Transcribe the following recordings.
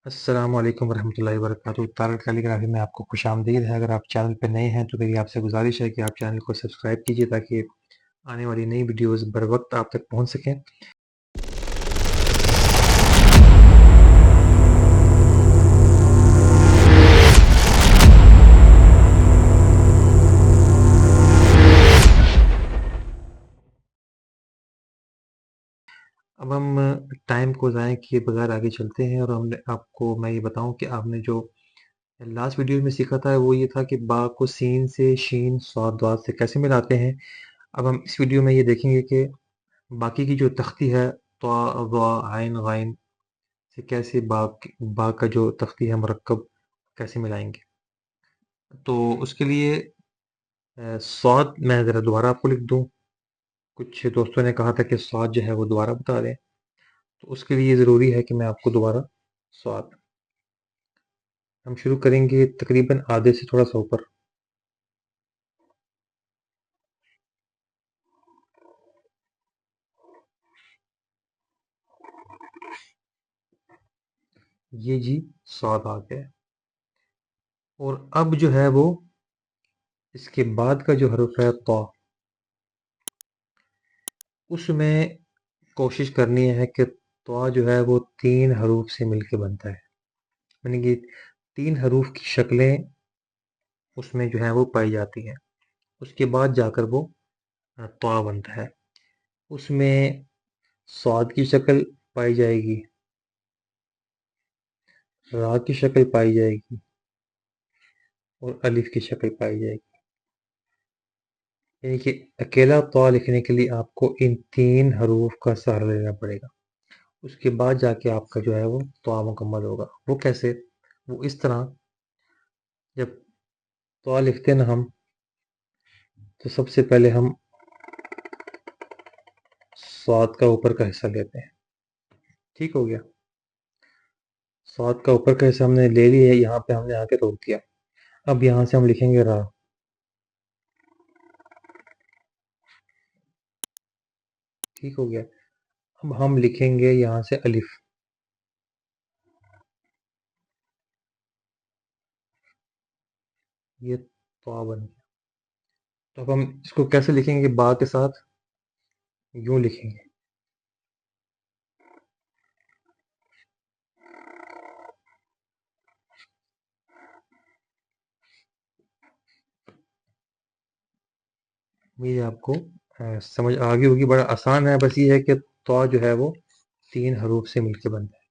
अस्सलाम वालेकुम वरहमतुल्लाहि वबरकातुहू। तारक कैलीग्राफी में आपको खुशामदीद है। अगर आप चैनल पे नए हैं तो मेरी आपसे गुजारिश है कि आप चैनल को सब्सक्राइब कीजिए ताकि आने वाली नई वीडियोस बर वक्त आप तक पहुंच सकें। अब हम टाइम को ज़ाया किए बगैर आगे चलते हैं और हमने आपको मैं ये बताऊं कि आपने जो लास्ट वीडियो में सीखा था वो ये था कि बा को सीन से शीन स्वाद द्वाद से कैसे मिलाते हैं। अब हम इस वीडियो में ये देखेंगे कि बाकी की जो तख्ती है तो वा आइन गाइन से कैसे बा का जो तख्ती है मरकब कैसे मिलाएंगे। तो उसके लिए स्वाद मैं ज़रा दोबारा आपको लिख दूं। कुछ दोस्तों ने कहा था कि स्वाद जो है वो दोबारा बता दें, तो उसके लिए ज़रूरी है कि मैं आपको दोबारा स्वाद हम शुरू करेंगे तकरीबन आधे से थोड़ा सा ऊपर। ये जी स्वाद आ गया। और अब जो है वो इसके बाद का जो हर्फ है तो उसमें कोशिश करनी है कि तो जो है वो 3 हरूफ से मिलके बनता है, यानी कि 3 हरूफ की शक्लें उसमें जो है वो पाई जाती हैं। उसके बाद जाकर वो तो बनता है। उसमें स्वाद की शक्ल पाई जाएगी, रा की शक्ल पाई जाएगी और अलिफ की शक्ल पाई जाएगी। यानी कि अकेला तो लिखने के लिए आपको इन 3 हरूफ का सहारा लेना पड़ेगा। उसके बाद जाके आपका जो है वो तो मुकम्मल होगा। वो कैसे? वो इस तरह, जब तो लिखते हैं ना हम, तो सबसे पहले हम स्वाद का ऊपर का हिस्सा लेते हैं। ठीक हो गया। स्वाद का ऊपर का हिस्सा हमने ले लिया है, यहाँ पे हमने आके रोक दिया। अब यहाँ से हम लिखेंगे रा। ठीक हो गया। अब हम लिखेंगे यहाँ से अलिफ। ये तो बन गया। तो अब हम इसको कैसे लिखेंगे? बा के साथ यूं लिखेंगे। ये आपको समझ आ गई होगी। बड़ा आसान है, बस ये है कि तो जो है वो 3 हरूफ से मिलके बनता है।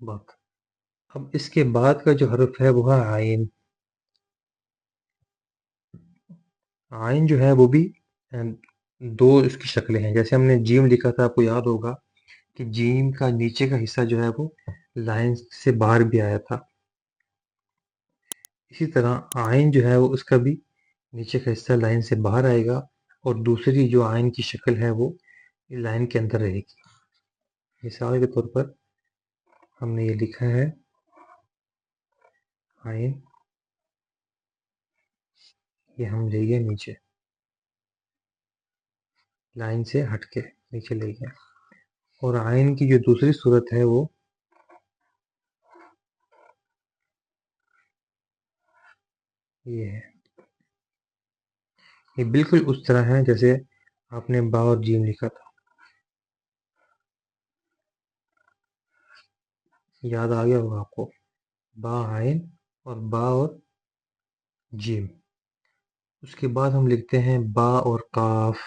बाक। अब इसके बाद का जो हर्फ है वो है आइन। आइन जो है वो भी दो इसकी शक्लें हैं। जैसे हमने जीम लिखा था, आपको याद होगा कि जीम का नीचे का हिस्सा जो है वो लाइन से बाहर भी आया था। इसी तरह आइन जो है वो उसका भी नीचे का हिस्सा लाइन से बाहर आएगा और दूसरी जो आइन की शक्ल है वो लाइन के अंदर रहेगी। मिसाल के तौर पर हमने ये लिखा है आइन, ये हम ले गए नीचे, लाइन से हट के नीचे ले गए। और आइन की जो दूसरी सूरत है वो ये है। ये बिल्कुल उस तरह है जैसे आपने बा और जीम लिखा था। याद आ गया होगा आपको, बा आइन और बा और जीम। उसके बाद हम लिखते हैं बा और काफ।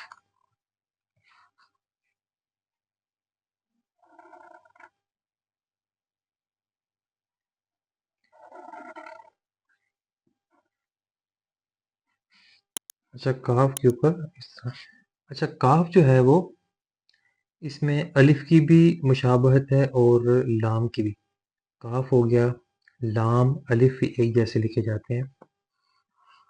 अच्छा, काफ के ऊपर इस तरह। अच्छा, काफ जो है वो इसमें अलिफ की भी मुशाबहत है और लाम की भी। काफ हो गया, लाम अलिफ भी एक जैसे लिखे जाते हैं।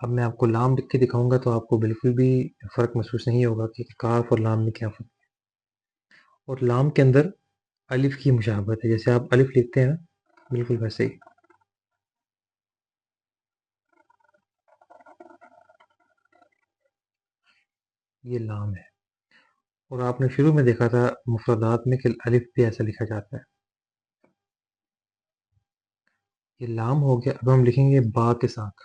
अब मैं आपको लाम लिख के दिखाऊंगा तो आपको बिल्कुल भी फ़र्क महसूस नहीं होगा कि काफ और लाम में क्या फ़र्क है। और लाम के अंदर अलिफ की मुशाबहत है, जैसे आप अलिफ लिखते हैं ना, बिल्कुल वैसे ही। یہ لام ہے۔ اور آپ نے شروع میں دیکھا تھا مفردات میں کہ الف بھی ایسا لکھا جاتا ہے۔ یہ لام ہو گیا، اب ہم لکھیں گے با کے ساتھ۔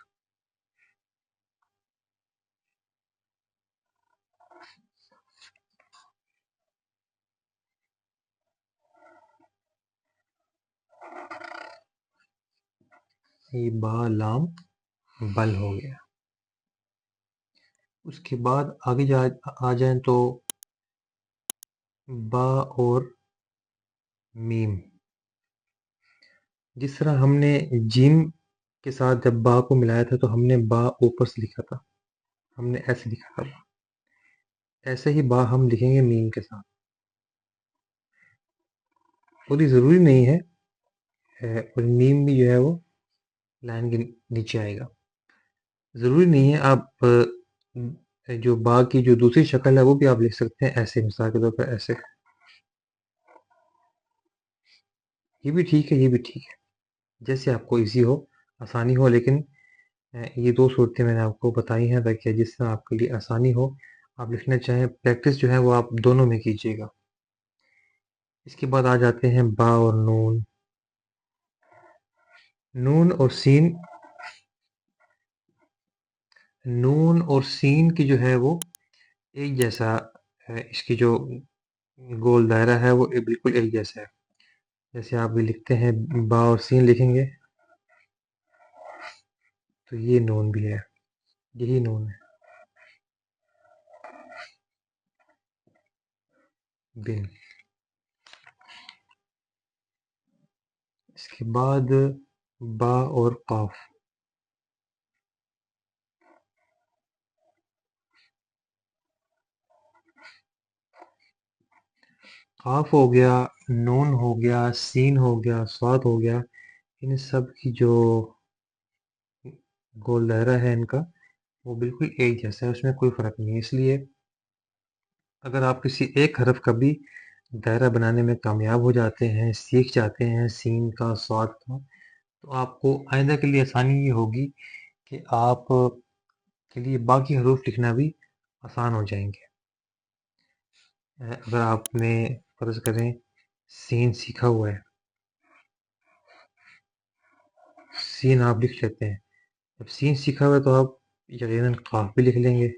یہ با لام بل ہو گیا۔ اس کے بعد آگے آ جائیں تو با اور میم۔ جس طرح ہم نے جیم کے ساتھ جب با کو ملایا تھا تو ہم نے با اوپر سے لکھا تھا، ہم نے ایسے لکھا تھا، ایسے ہی با ہم لکھیں گے میم کے ساتھ۔ اور یہ ضروری نہیں ہے، اور میم بھی جو ہے وہ لائن کے نیچے آئے گا، ضروری نہیں ہے۔ آپ جو با کی جو دوسری شکل ہے وہ بھی آپ لکھ سکتے ہیں ایسے، مثال کے طور پر ایسے، یہ بھی ٹھیک ہے، یہ بھی ٹھیک ہے، جیسے آپ کو ایزی ہو، آسانی ہو۔ لیکن یہ دو صورتیں میں نے آپ کو بتائی ہیں تاکہ جس طرح آپ کے لیے آسانی ہو، آپ لکھنا چاہیں، پریکٹس جو ہے وہ آپ دونوں میں کیجیے گا۔ اس کے بعد آ جاتے ہیں با اور نون۔ نون اور سین، نون اور سین کی جو ہے وہ ایک جیسا ہے، اس کی جو گول دائرہ ہے وہ بالکل ایک جیسا ہے۔ جیسے آپ بھی لکھتے ہیں با اور سین لکھیں گے تو یہ نون بھی ہے، یہی نون ہے، بن۔ اس کے بعد با اور قاف۔ قاف ہو گیا، نون ہو گیا، سین ہو گیا، صاد ہو گیا، ان سب کی جو گول دائرہ ہے ان کا وہ بالکل ایک جیسا ہے، اس میں کوئی فرق نہیں ہے۔ اس لیے اگر آپ کسی ایک حرف کا بھی دائرہ بنانے میں کامیاب ہو جاتے ہیں، سیکھ جاتے ہیں سین کا، صاد کا، تو آپ کو آئندہ کے لیے آسانی یہ ہوگی کہ آپ کے لیے باقی حروف لکھنا بھی آسان ہو جائیں گے۔ اگر آپ نے فرض کریں سین سیکھا ہوا ہے، سین آپ لکھ لیتے ہیں، جب سین سیکھا ہوا ہے تو آپ یقیناً قاف بھی لکھ لیں گے،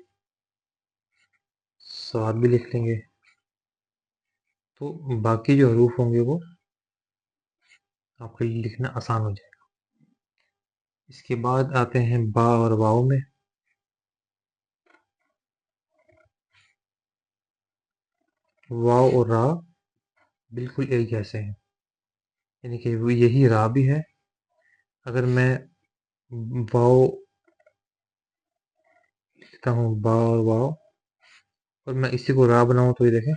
صاد بھی لکھ لیں گے، تو باقی جو حروف ہوں گے وہ آپ کے لیے لکھنا آسان ہو جائے گا۔ اس کے بعد آتے ہیں با اور واؤ میں۔ واؤ اور را بالکل ایک جیسے ہیں، یعنی کہ وہ یہی را بھی ہے۔ اگر میں واؤ لکھتا ہوں، با اور واؤ، اور میں اسی کو را بناؤں تو یہ دیکھیں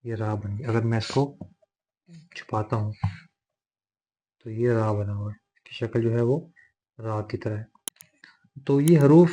یہ را بن گیا۔ اگر میں اس کو چھپاتا ہوں تو یہ را بنا ہوا ہے، اس کی شکل جو ہے وہ را کی طرح ہے۔ تو یہ حروف